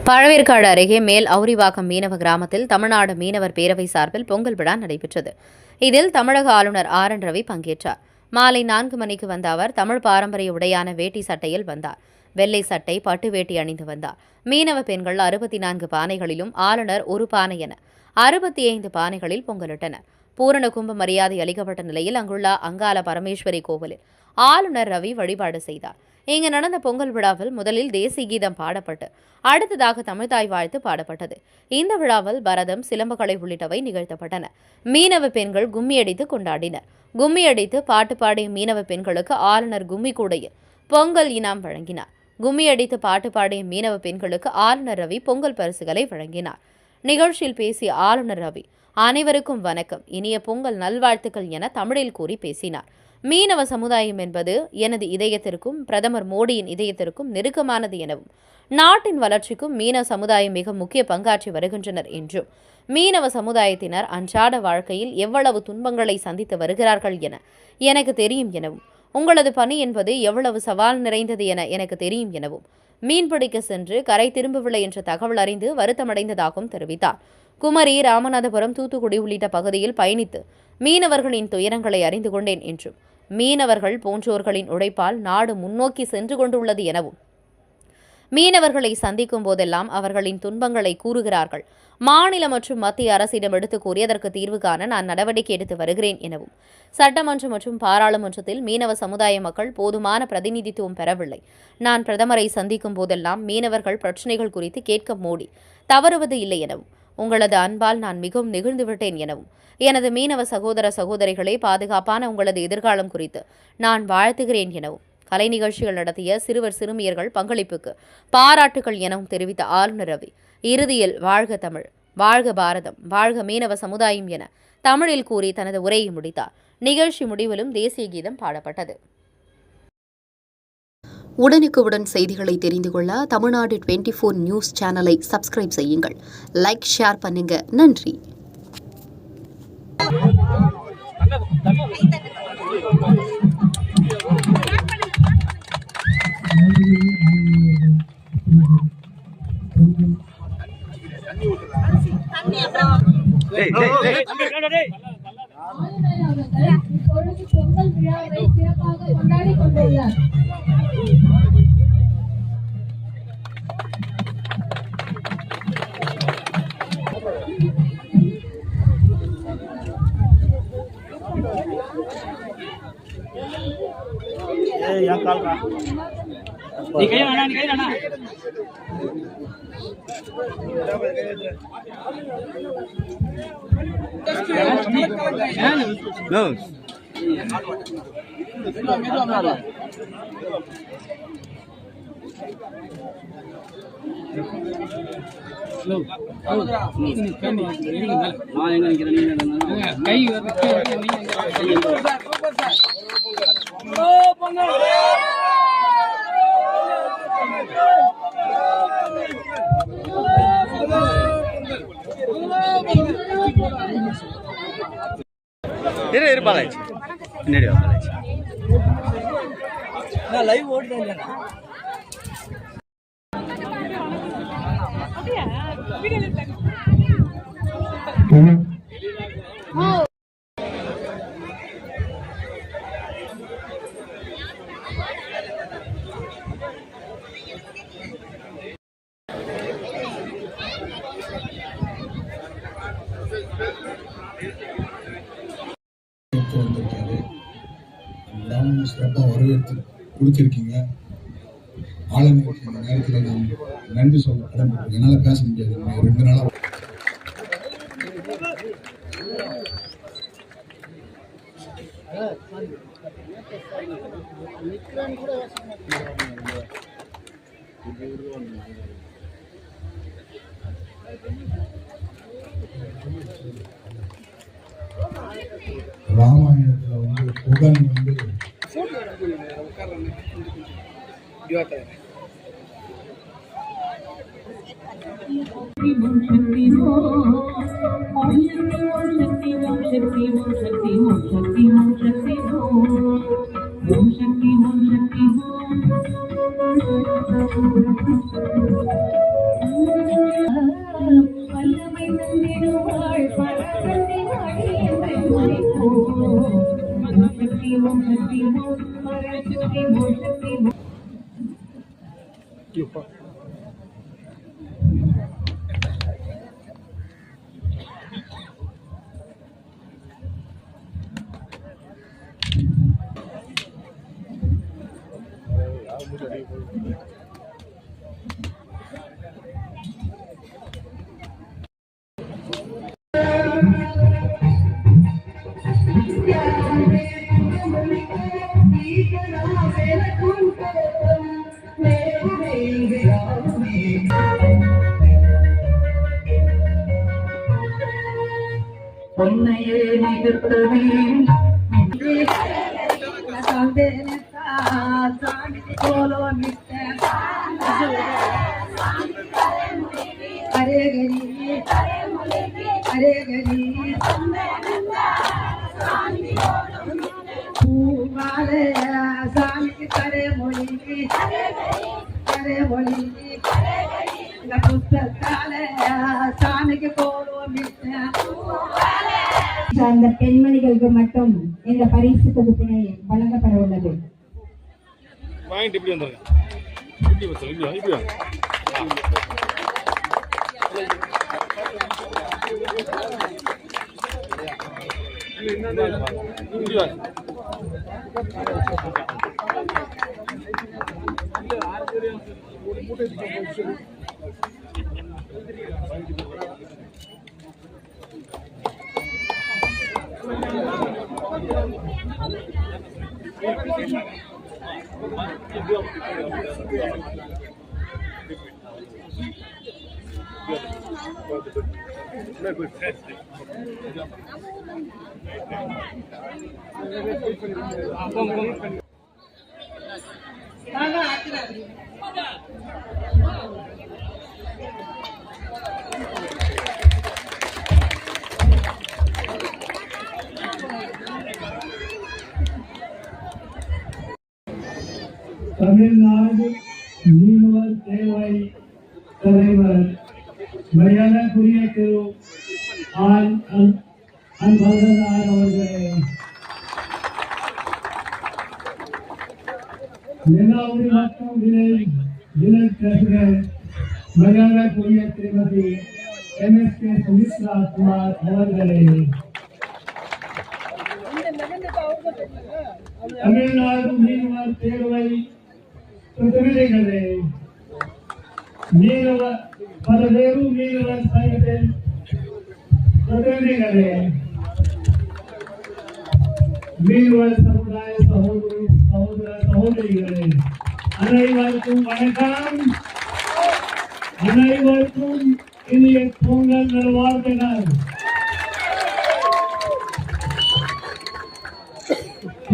பழவேற்காடு அருகே மேல் அவுரிவாக்கம் மீனவ கிராமத்தில் தமிழ்நாடு மீனவர் பேரவை சார்பில் பொங்கல் விழா நடைபெற்றது. இதில் தமிழக ஆளுநர் ஆர்.என். ரவி பங்கேற்றார். மாலை 4 மணிக்கு வந்த அவர் தமிழ் பாரம்பரிய உடையான வேட்டி சட்டையில் வந்தார். வெள்ளை சட்டை, பட்டு வேட்டி அணிந்து வந்தார். மீனவ பெண்கள் 64 பானைகளிலும் ஆளுநர் ஒரு பானை என 65 பானைகளில் பொங்கலிட்டனர். பூரண கும்ப மரியாதை அளிக்கப்பட்ட நிலையில் அங்குள்ள அங்காள பரமேஸ்வரி கோவிலில் ஆளுநர் ரவி வழிபாடு செய்தார். இங்கு நடந்த பொங்கல் விழாவில் முதலில் தேசிய கீதம் பாடப்பட்டு அடுத்ததாக தமிழ்தாய் வாழ்த்து பாடப்பட்டது. இந்த விழாவில் பரதம், சிலம்பக்கலை உள்ளிட்டவை நிகழ்த்தப்பட்டன. மீனவ பெண்கள் கும்மியடித்து கொண்டாடினர். கும்மியடித்து பாட்டு பாடிய மீனவ பெண்களுக்கு ஆளுநர் கும்மி கூடையில் பொங்கல் இனாம் வழங்கினார். கும்மியடித்து பாட்டு பாடிய மீனவ பெண்களுக்கு ஆளுநர் ரவி பொங்கல் பரிசுகளை வழங்கினார். நிகழ்ச்சியில் பேசிய ஆளுநர் ரவி, அனைவருக்கும் வணக்கம், இனிய பொங்கல் நல்வாழ்த்துக்கள் என தமிழில் கூறி பேசினார். மீனவ சமுதாயம் என்பது எனது இதயத்திற்கும் பிரதமர் மோடியின் இதயத்திற்கும் நெருக்கமானது எனவும், நாட்டின் வளர்ச்சிக்கும் மீனவ சமுதாயம் மிக முக்கிய பங்காற்றி வருகின்றனர் என்றும், மீனவ சமுதாயத்தினர் அன்றாட வாழ்க்கையில் எவ்வளவு துன்பங்களை சந்தித்து வருகிறார்கள் என எனக்கு தெரியும் எனவும், உங்களது பணி என்பது எவ்வளவு சவால் நிறைந்தது என எனக்கு தெரியும் எனவும், மீன்பிடிக்க சென்று கரை திரும்பவில்லை என்ற தகவல் அறிந்து வருத்தமடைந்ததாகவும் தெரிவித்தார். குமரி, ராமநாதபுரம், தூத்துக்குடி உள்ளிட்ட பகுதியில் பயணித்து மீனவர்களின் துயரங்களை அறிந்து கொண்டேன் என்றும், மீனவர்கள் போன்றோர்களின் உழைப்பால் நாடு முன்னோக்கி சென்று கொண்டுள்ளது எனவும், மீனவர்களை சந்திக்கும் போதெல்லாம் அவர்களின் துன்பங்களை கூறுகிறார்கள். மாநில மற்றும் மத்திய அரசிடம் எடுத்து கூறியதற்கு தீர்வு காண நான் நடவடிக்கை எடுத்து வருகிறேன் எனவும், சட்டமன்றம் மற்றும் பாராளுமன்றத்தில் மீனவ சமுதாய மக்கள் போதுமான பிரதிநிதித்துவம் பெறவில்லை. நான் பிரதமரை சந்திக்கும் போதெல்லாம் மீனவர்கள் பிரச்சினைகள் குறித்து கேட்க மோடி தவறுவது இல்லை எனவும், உங்களது அன்பால் நான் மிகவும் நெகிழ்ந்து விட்டேன் எனவும், எனது மீனவ சகோதர சகோதரிகளே, பாதுகாப்பான உங்களது எதிர்காலம் குறித்து நான் வாழ்த்துகிறேன் எனவும், கலை நிகழ்ச்சிகள் நடத்திய சிறுவர் சிறுமியர்கள் பங்களிப்புக்கு பாராட்டுகள் எனவும் தெரிவித்த ஆளுநர் ரவி, இறுதியில் வாழ்க தமிழ், வாழ்க பாரதம், வாழ்க மீனவ சமுதாயம் என தமிழில் கூறி தனது உரையை முடித்தார். நிகழ்ச்சி முடிவிலும் தேசிய கீதம் பாடப்பட்டது. உடனுக்குடன் செய்திகளை தெரிந்து கொள்ள தமிழ்நாடு 24 நியூஸ் சேனலை சப்ஸ்கிரைப் செய்யுங்கள். லைக், ஷேர் பண்ணுங்க. நன்றி. பொங்கல் விழாவை சிறப்பாக கொண்டாடி கொண்டுள்ளார். லைவ் ஓடுது. சிறப்பாக வரவேற்று கொடுத்துருக்கீங்க. ஆளுநருக்கு இந்த நேரத்தில் நான் நன்றி சொல்ல கடமைப்பட்டிருக்கேன். என்னால் பேச முடியாது. 2 நாளாக ராமாயணத்தில் வந்து புகன் வந்து शक्ति பொன்னையே நிகழ்த்தவே ஹரே கரி ஹரே கரி பூமால சாமிக்கு தரே மொழி தரே மொழி இந்த புத்தத்தால சாமிக்கு போடுவோம் அந்த பெண்மணிகளுக்கு மட்டும் இந்த பரிசு தொகுப்பினை வழங்கப்பட உள்ளது. இப்படி வந்துருங்க இப்படி வாங்க தமிழ்நாடு மீனவர் சேவை தலைவர் மரியாதைக்குரிய திரு அன்பழகனார் அவர்களே, நிலாவுரி மற்றும் விலை பிரசிடென்ட் மரியாதைக்குரிய திருமதி MSK சுமித்ரா குமார் அவர்களே, தமிழ்நாடு மீனவர் சேவை பிரதிநிதிகளே, பல்வேறு மீனவர் சங்கத்தின் பிரதிநிதிகளே, மீனவர் சமுதாய சகோதர சகோதரிகளே, அனைவருக்கும் வணக்கம். அனைவருக்கும் இனிய பொங்கல் நல்வாழ்த்துகள்.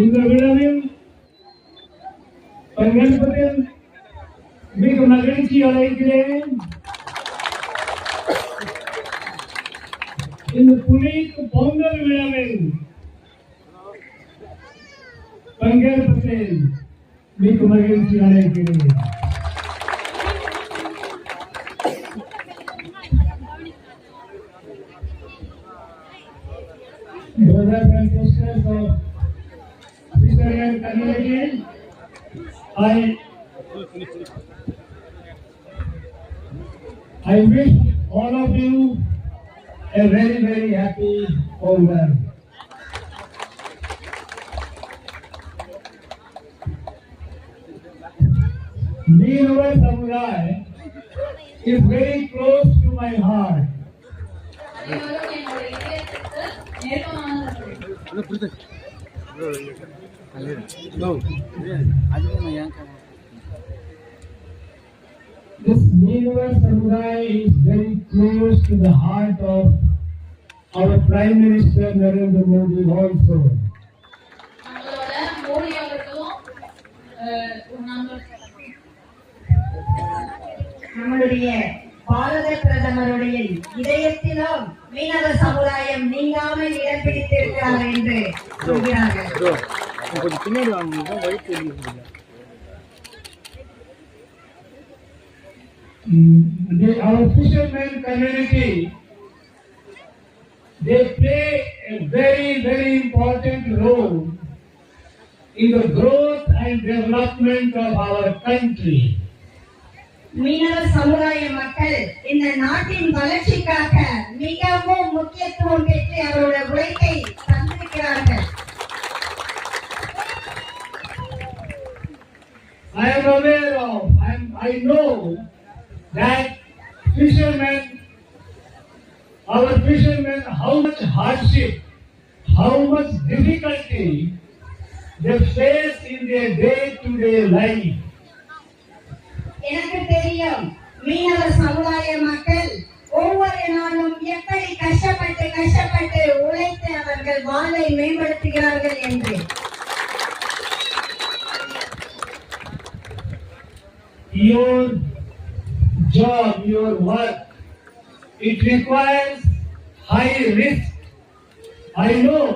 இந்த விழாவில் பங்கேற்பதில் மிக மகிழ்ச்சி அடைகிறேன். இந்த புனித பொங்கல் விழாவில் பங்கேற்பதில் மிக மகிழ்ச்சி அடைகிறேன். Brothers and sisters of Christian community, I wish all of you a very, very happy Pongal. Meeravar Samurai is very close to my heart. This Meeravar Samurai is very close to the heart of our Prime Minister Narendra Modi also. நம்முடைய பாரத பிரதமருடைய இதயத்திலும் மீனவ சமுதாயம் நீங்காமல் இடம் பிடித்திருக்கிறார் என்று சொல்கிறார்கள். Our fishermen community, they play a very, very important role in the growth and development of our country. மீனவ சமுதாய மக்கள் இந்த நாட்டின் வளர்ச்சிக்காக மிகவும் முக்கியத்துவம் பெற்று அவருடைய உழைப்பை தந்திருக்கிறார்கள். I am aware of, I know that our fishermen, how much hardship, how much difficulty they face in their day-to-day life. எனக்கு தெரியும் மீனவ சமுதாய மக்கள் ஒவ்வொரு நாளும் எப்படி கஷ்டப்பட்டு உழைத்து அவர்கள் வாழ்வை மேம்படுத்துகிறார்கள் என்று. Your job, your work, it requires high risk. I know.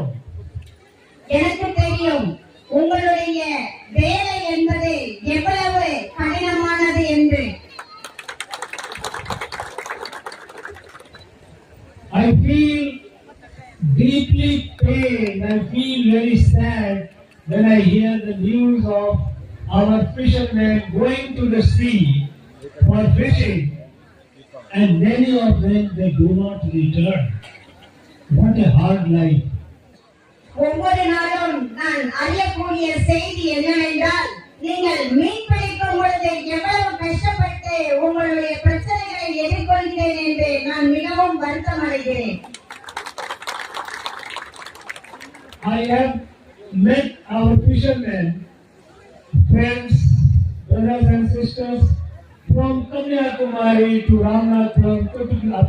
எனக்கு தெரியும் உங்களுடைய வேலை என்பது எவ்வளவு கடினமானது என்று. I feel deeply pained. I feel very sad when I hear the news of our fishermen going to the sea for fishing, and many of them they do not return. What a hard life. ஒவ்வொரு நாளும் நான் அறியக்கூடிய செய்தி என்னவென்றால், நீங்கள் மீன் பிடிக்கும் பொழுது எவ்வளவு கஷ்டப்பட்டு உங்களுடைய பிரச்சனைகளை எதிர்கொள்கிறேன் என்று நான் மிகவும் வருத்தம் அடைகிறேன். I have met our fishermen, friends, brothers and sisters from Kanyakumari to Ramanathapuram,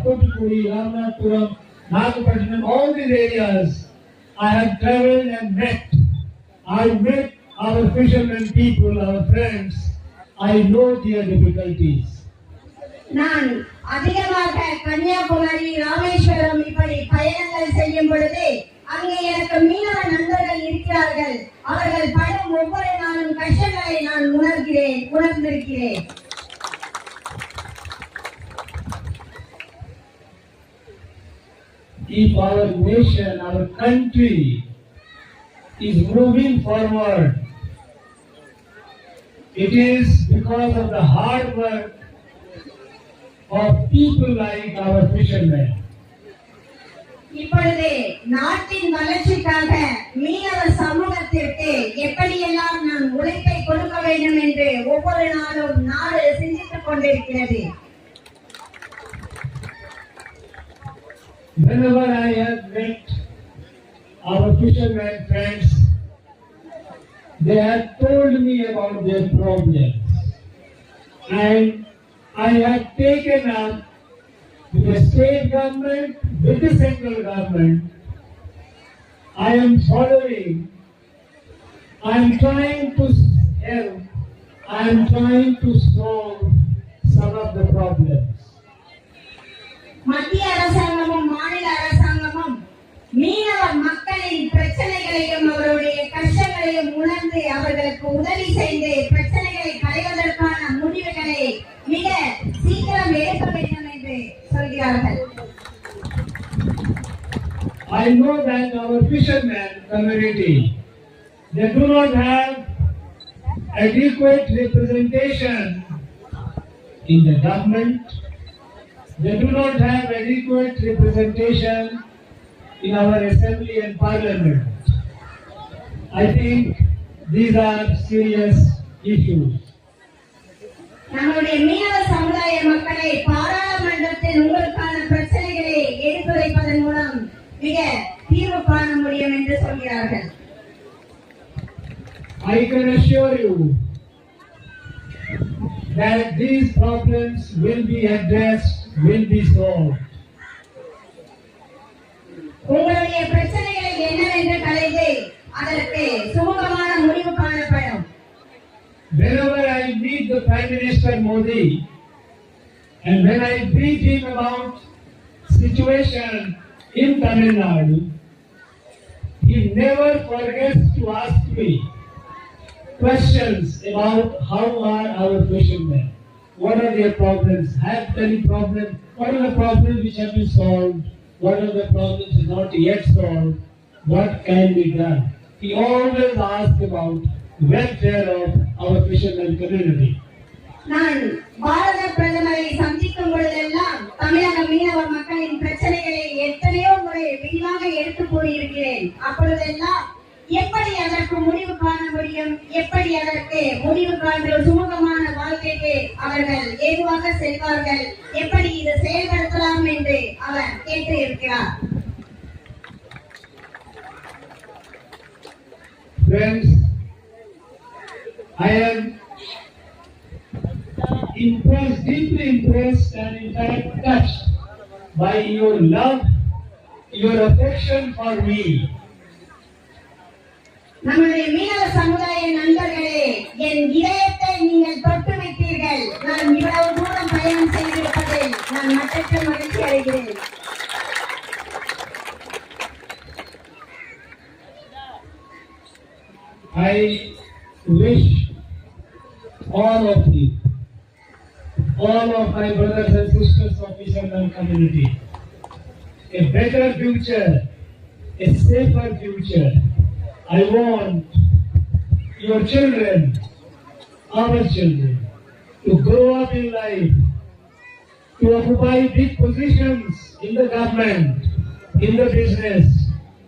Thoothukudi, Ramanathapuram, Nagapattinam, all these areas. I have traveled and met. I met our fishermen people, our friends. I know their difficulties. நான் அதிகமாக கன்னியாகுமரி, ராமேஸ்வரம் இப்படி பயணங்கள் செய்யும் பொழுது அங்கே எனக்கு மீனவ நண்பர்கள் இருக்கிறார்கள். அவர்கள் படும் ஒவ்வொரு நாளும் கஷ்டங்களை நான் உணர்ந்திருக்கிறேன். If our nation, our country is moving forward, it is because of the hard work of people like our fishermen. இப்பொழுது நாட்டின் வளர்ச்சிக்காக மீனவ சமூகத்திற்கு எப்படியெல்லாம் நான் உழைப்பை கொடுக்க வேண்டும் என்று ஒவ்வொரு நாளும் நாடு சிந்தித்துக் கொண்டிருக்கிறது. Whenever I have met our fishermen friends, they have told me about their problems, and I have taken up with the state government, with the central government. I am following, I am trying to help, I am trying to solve some of the problems. மத்திய அரசாங்கமும் மாநில அரசாங்கமும் மீனவ மக்களின் பிரச்சனைகளையும் அவருடைய கஷ்டங்களையும் உணர்ந்து அவர்களுக்கு உதவி செய்து பிரச்சனைகளை களைவதற்கான முடிவுகளை மிக சீக்கிரம் எடுக்க வேண்டும் என்று சொல்கிறார்கள். I know that our fishermen community, they do not have adequate representation in the government. They do not have adequate representation in our assembly and parliament. I think these are serious issues. நம்முடைய மீனவ சமுதாய மக்களை பாராளுமன்றத்தில் உங்களுக்கான பிரச்சனைகளை எடுத்துரைப்பதன் மூலம் மிக தீர்வு காண முடியும் என்று சொல்கிறார்கள். I can assure you that these problems will be addressed, will be solved. உங்களுடைய பிரச்சனைகளை என்னவென்று கலைந்து அதற்கு சுமூகமான முடிவு காணப்படும். Whenever I meet the Prime Minister Modi, and when I brief him about situation in Tamil Nadu, he never forgets to ask me questions about how are our fishermen, what are their problems, have any problems, what are the problems which have been solved, what are the problems not yet solved, what can be done. he always asks about welfare of our fishermen community. நான் பாரத பிரதமரை சந்திக்கும் பொழுதெல்லாம் தமிழக மீனவ மக்களின் பிரச்சனைகளை எத்தனையோ முறை விரிவாக எடுத்து கூறியிருக்கிறேன். அப்பொழுதெல்லாம் எப்படி அதற்கு முடிவு காண முடியும், எப்படி அதற்கு முடிவு காண்ற சுமூகமான வாழ்க்கைக்கு அவர்கள் ஏதுவாக செல்வார்கள், எப்படி இதை செயல்படுத்தலாம் என்று அவர் கேட்டு இருக்கிறார். Friends, I am impressed, deeply impressed and in fact touched by your love, your affection for me. நம்முடைய மீனவ சமுதாய நண்பர்களே, என் இதயத்தை நீங்கள் தொட்டு விட்டீர்கள். நான் இவ்வளவு தூரம் பயணம் செய்திருப்பதில் நான் மற்றற்ற மகிழ்ச்சி அடைகிறேன். I wish all of you, all of my brothers and sisters of fishermen community, a better future, a safer future. I want your children, our children, to grow up in life, to occupy big positions in the government, in the business,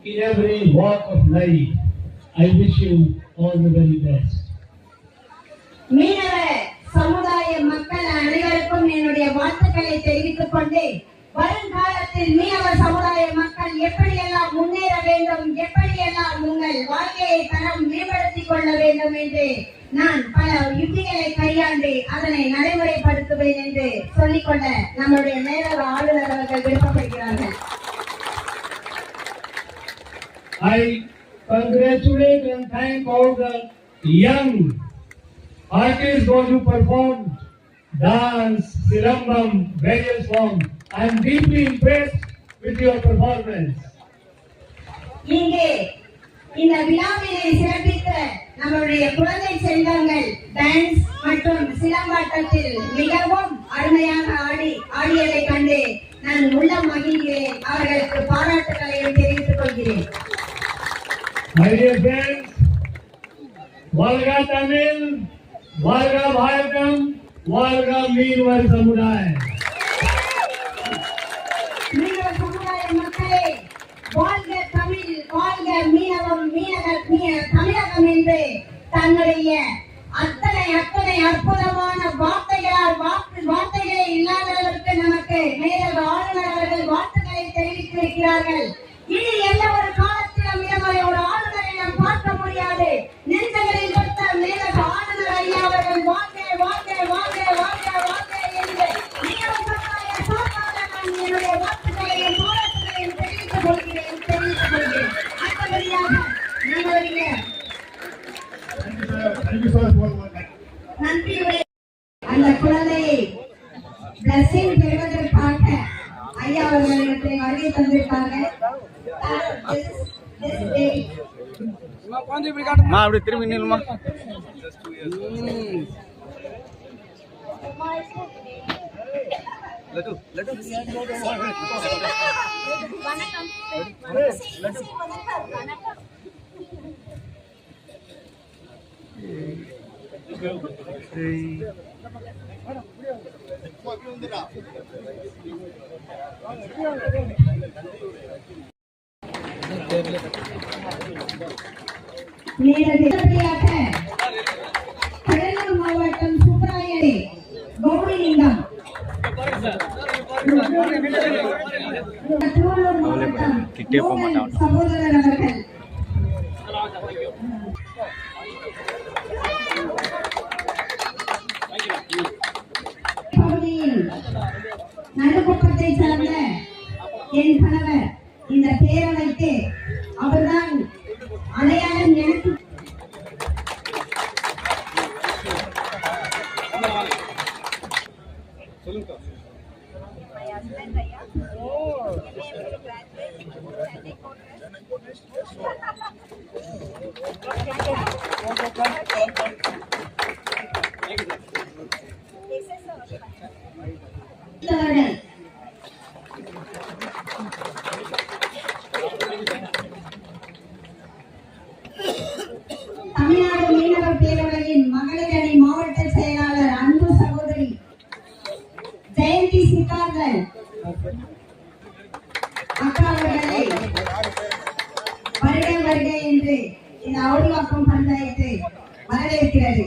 in every walk of life. I wish you all the very best. மீனவ சமுதாய மக்கள் அனைவருக்கும் என்னுடைய வாழ்த்துக்களை தெரிவித்துக் கொண்டு, வருங்காலத்தில் மீனவ சமுதாய மக்கள் எப்படியெல்லாம் முன்னேற வேண்டும், எப்படியெல்லாம் உங்கள் வாழ்க்கையை தரம் மேம்படுத்திக் கொள்ள வேண்டும் என்று நான் பல யுக்திகளை கையாண்டு அதனை நடைமுறைப்படுத்துவேன் என்று சொல்லிக்கொள்ள நம்முடைய மேலவ ஆளுநர் அவர்கள் விருப்பப்படுகிறார்கள். I congratulate and thank all the young artists who performed dance, silambam, various forms. I am deeply impressed with your performance. இங்கே இந்த விழாவினை சிறப்பித்த நம்முடைய குழந்தை செல்வங்கள் டான்ஸ் மற்றும் சிலம்பாட்டத்தில் மிகவும் அருமையாக ஆடியதை கண்டு நான் உள்ளம் மகிழ்கிறேன். அவர்களுக்கு பாராட்டுகளையும் தெரிவித்துக் கொள்கிறேன். My dear friends, Valga Tamil, Valga Bharatam, Valga Meerwar Samudaya. மீனவ சமுதாய மக்களே, வாழ்க தமிழ், வாழ்க மீனவம், தமிழகம் என்று தன்னுடைய அத்தனை அற்புதமான வார்த்தைகளே இல்லாதவருக்கு நமக்கு மேலவ ஆளுநர் அவர்கள் வாழ்த்துக்களை தெரிவித்திருக்கிறார்கள். இது எந்த ஒரு காலத்திலும் இதுவரை ஒரு ஆளுநரை நாம் பார்க்க முடியாது. நெஞ்சங்களில் கொடுத்த மேலவ ஆளுநர் ஐயா அவர்கள் வாழ்க வாழ்க வாழ்க வாழ்க வாழ்க என்று மீனவ சமுதாய சார்பாக நான் என்னுடைய வாழ்த்துக்களையும் பாராட்டுகளையும் தெரிவித்துக் கொள்கிறேன். அடுத்தபடியாக நம்முடைய நன்றியுடைய அந்த குழந்தையை பிளஸிங் பெறுவதற்காக ஐயா அவர்களிடத்தை வருகை தந்திருக்காங்க. அப்படி திரும்பி நில்லுமா. நேரடியாக கடலூர் மாவட்டம் சுப்பராயனே கௌரிலிங்கம், திருவள்ளூர் மாவட்டம் மோகன் சகோதரர் அவர்கள், பகுதியில் நடுக்குப்பத்தை சார்ந்த என் கணவர் இந்த பேரவைக்கு அவர்தான் அடையாளம். எனக்கு அக்கா அவர்களை வருக வருக என்று இந்த அவுரிவாக்கம் பஞ்சாயத்து வரவேற்கிறது.